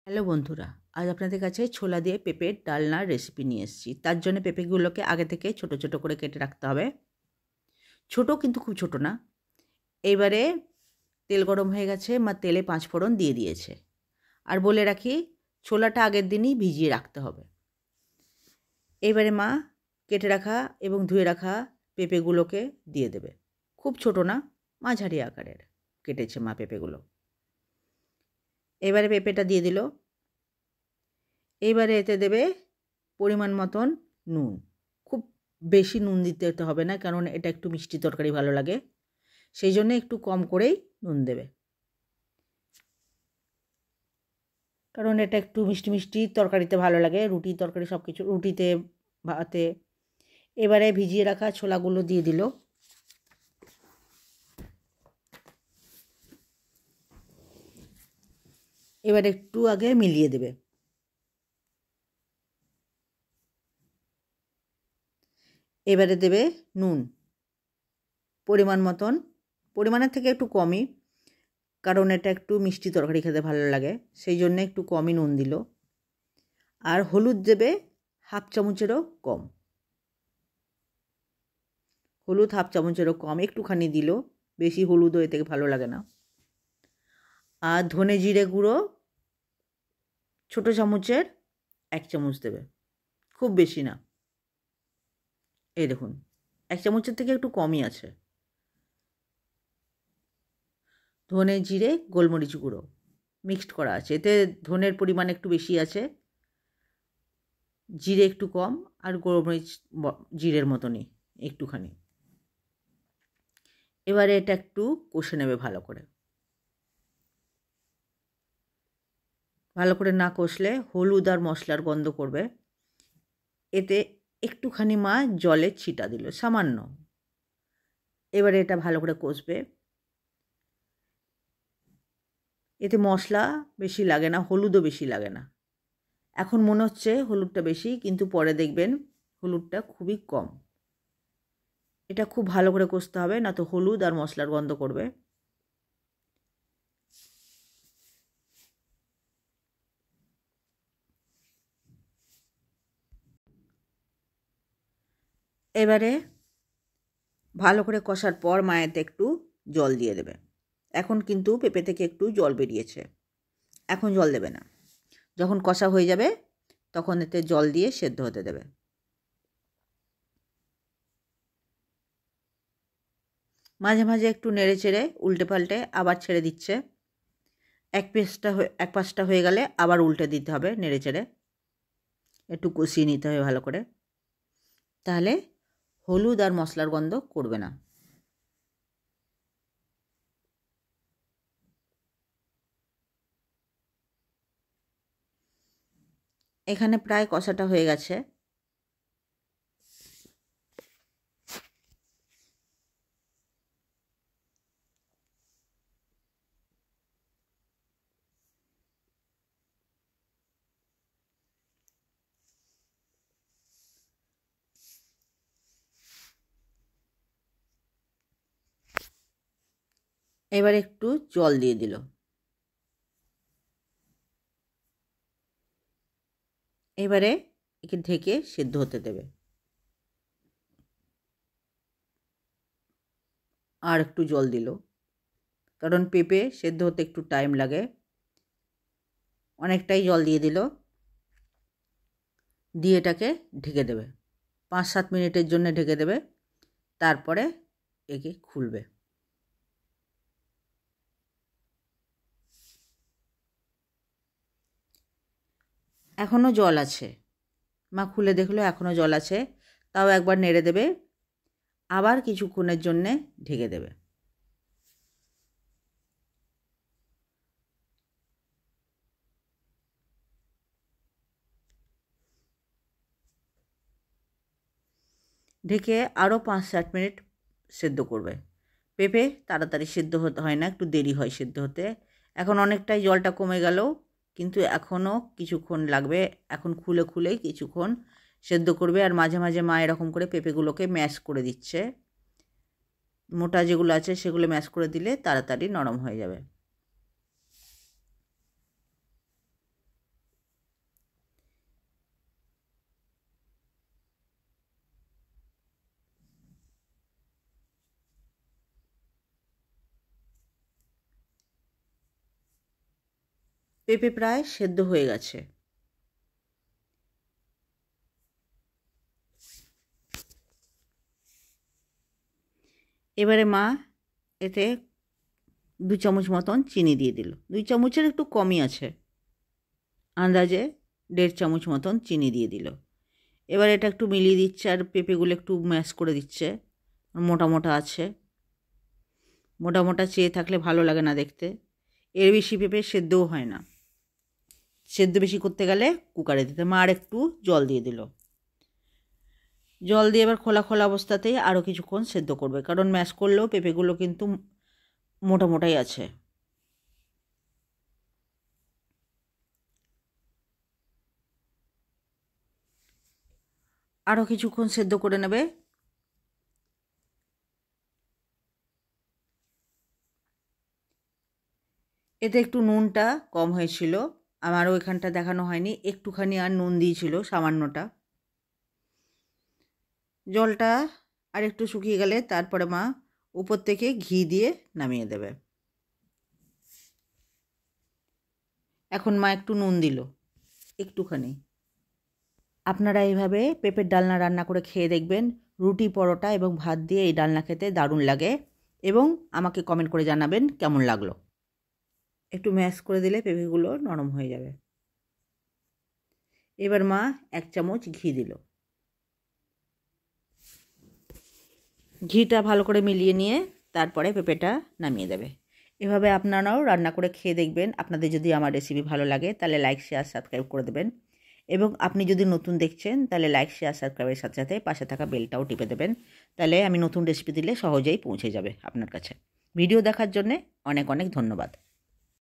Hello বন্ধুরা, আজ আপনাদের কাছে ছোলা দিয়ে পেঁপের ডালনার রেসিপি নিয়ে এসেছি। তার জন্য পেঁপেগুলোকে আগে থেকে ছোট ছোট করে কেটে রাখতে হবে। ছোট কিন্তু খুব ছোট না। এইবারে তেল গরম হয়ে গেছে, মা তেলে 5 ফোড়ন দিয়ে দিয়েছে। আর বলে রাখি, ছোলাটা আগের দিনই ভিজিয়ে রাখতে হবে। এইবারে মা কেটে রাখা এবং ধুয়ে রাখা পেঁপেগুলোকে দিয়ে দেবে। খুব ছোট না, মাঝারি আকারের কেটেছে মা পেঁপেগুলো। এবারে পেঁপেটা দিয়ে দিল। এইবারে এতে দেবে পরিমাণ মতন নুন। খুব বেশি নুন দিতে হবে না, কারণ এটা একটু মিষ্টি তরকারি ভালো লাগে, সেই জন্য একটু কম করেই নুন দেবে, কারণ এটা একটু মিষ্টি মিষ্টি তরকারিতে ভালো লাগে, রুটি তরকারি সব কিছু, রুটিতে, ভাতে। এবারে ভিজিয়ে রাখা ছোলাগুলো দিয়ে দিল। এবার একটু আগে মিলিয়ে দেবে। এবারে দেবে নুন পরিমাণ মতন, পরিমাণের থেকে একটু কমই, কারণ এটা একটু মিষ্টি তরকারি খেতে ভালো লাগে, সেই জন্য একটু কমই নুন দিল। আর হলুদ দেবে হাফ চামচেরও কম, হলুদ হাফ চামচেরও কম একটুখানি দিল, বেশি হলুদও এতে ভালো লাগে না। আর ধনে জিরে গুঁড়ো ছোটো চামচের 1 চামচ দেবে, খুব বেশি না। এই দেখুন, 1 চামচের থেকে একটু কমই আছে। ধনে জিরে গোলমরিচ গুঁড়ো মিক্সড করা আছে, এতে ধনের পরিমাণ একটু বেশি আছে, জিরে একটু কম, আর গোলমরিচ জিরের মতনই একটুখানি। এবারে এটা একটু কষে নেবে ভালো করে। ভালো করে না কষলে হলুদ আর মশলার গন্ধ করবে। এতে একটুখানি মা জলের ছিটা দিল, সামান্য। এবারে এটা ভালো করে কষবে। এতে মশলা বেশি লাগে না, হলুদও বেশি লাগে না। এখন মনে হচ্ছে হলুদটা বেশি, কিন্তু পরে দেখবেন হলুদটা খুবই কম। এটা খুব ভালো করে কষতে হবে, না তো হলুদ আর মশলার গন্ধ করবে। এবারে ভালো করে কষার পর মায়েতে একটু জল দিয়ে দেবে। এখন কিন্তু পেঁপে থেকে একটু জল বেরিয়েছে, এখন জল দেবে না। যখন কষা হয়ে যাবে তখন এতে জল দিয়ে সেদ্ধ হতে দেবে। মাঝে মাঝে একটু নেড়ে চেড়ে উল্টে পাল্টে আবার ছেড়ে দিচ্ছে। এক পাশটা হয়ে গেলে আবার উল্টে দিতে হবে, নেড়ে চেড়ে একটু কষিয়ে নিতে হবে ভালো করে, তাহলে হলুদ আর মশলার গন্ধ করবে না। এখানে প্রায় কষাটা হয়ে গেছে। এবার একটু জল দিয়ে দিল। এবারে একে ঢেকে সেদ্ধ হতে দেবে। আর একটু জল দিল, কারণ পেঁপে সেদ্ধ হতে একটু টাইম লাগে। অনেকটাই জল দিয়ে দিল। দিয়ে এটাকে ঢেকে দেবে, 5-7 মিনিটের জন্য ঢেকে দেবে। তারপরে একে খুলবে। এখনও জল আছে, মা খুলে দেখলো এখনও জল আছে, তাও একবার নেড়ে দেবে, আবার কিছুক্ষণের জন্যে ঢেকে দেবে। ঢেকে আরও 5-7 মিনিট সেদ্ধ করবে। পেঁপে তাড়াতাড়ি সেদ্ধ হতে হয় না, একটু দেরি হয় সেদ্ধ হতে। এখন অনেকটাই জলটা কমে গেল, কিন্তু এখনও কিছুক্ষণ লাগবে। এখন খুলে খুলেই কিছুক্ষণ সেদ্ধ করবে। আর মাঝে মাঝে মা এরকম করে পেঁপেগুলোকে ম্যাশ করে দিচ্ছে, মোটা যেগুলো আছে সেগুলো ম্যাশ করে দিলে তাড়াতাড়ি নরম হয়ে যাবে। পেঁপে প্রায় সেদ্ধ হয়ে গেছে। এবারে মা এতে 2 চামচ মতন চিনি দিয়ে দিল। 2 চামচের একটু কমই আছে, আন্দাজে 1.5 চামচ মতন চিনি দিয়ে দিল। এবার এটা একটু মিলিয়ে দিচ্ছে আর পেঁপেগুলো একটু ম্যাশ করে দিচ্ছে। মোটা মোটা আছে, মোটা মোটা চেয়ে থাকলে ভালো লাগে না দেখতে। এর বেশি পেঁপে সেদ্ধও হয় না, সেদ্ধ বেশি করতে গেলে কুকারে দিতে। মা আর একটু জল দিয়ে দিল। জল দিয়ে এবার খোলা খোলা অবস্থাতেই আরও কিছুক্ষণ সেদ্ধ করবে, কারণ ম্যাশ করলেও পেঁপেগুলো কিন্তু মোটা মোটাই আছে। আরও কিছুক্ষণ সেদ্ধ করে নেবে। এতে একটু নুনটা কম হয়েছিল, আমারও এখানটা দেখানো হয়নি, একটুখানি আর নুন দিয়েছিল সামান্যটা। জলটা আর একটু শুকিয়ে গেলে তারপরে মা উপর থেকে ঘি দিয়ে নামিয়ে দেবে। এখন মা একটু নুন দিল, একটুখানি। আপনারা এইভাবে পেঁপের ডালনা রান্না করে খেয়ে দেখবেন। রুটি, পরোটা এবং ভাত দিয়ে এই ডালনা খেতে দারুণ লাগে, এবং আমাকে কমেন্ট করে জানাবেন কেমন লাগলো। একটু ম্যাশ করে দিলে পেঁপেগুলো নরম হয়ে যাবে। এবার মা 1 চামচ ঘি দিল। ঘিটা ভালো করে মিলিয়ে নিয়ে তারপরে পেঁপেটা নামিয়ে দেবে। এভাবে আপনারাও রান্না করে খেয়ে দেখবেন। আপনাদের যদি আমার রেসিপি ভালো লাগে তাহলে লাইক, শেয়ার, সাবস্ক্রাইব করে দেবেন, এবং আপনি যদি নতুন দেখছেন তাহলে লাইক, শেয়ার, সাবস্ক্রাইবের সাথে সাথে পাশে থাকা বেলটাও টিপে দেবেন। তাহলে আমি নতুন রেসিপি দিলে সহজেই পৌঁছে যাবে আপনার কাছে। ভিডিও দেখার জন্যে অনেক অনেক ধন্যবাদ।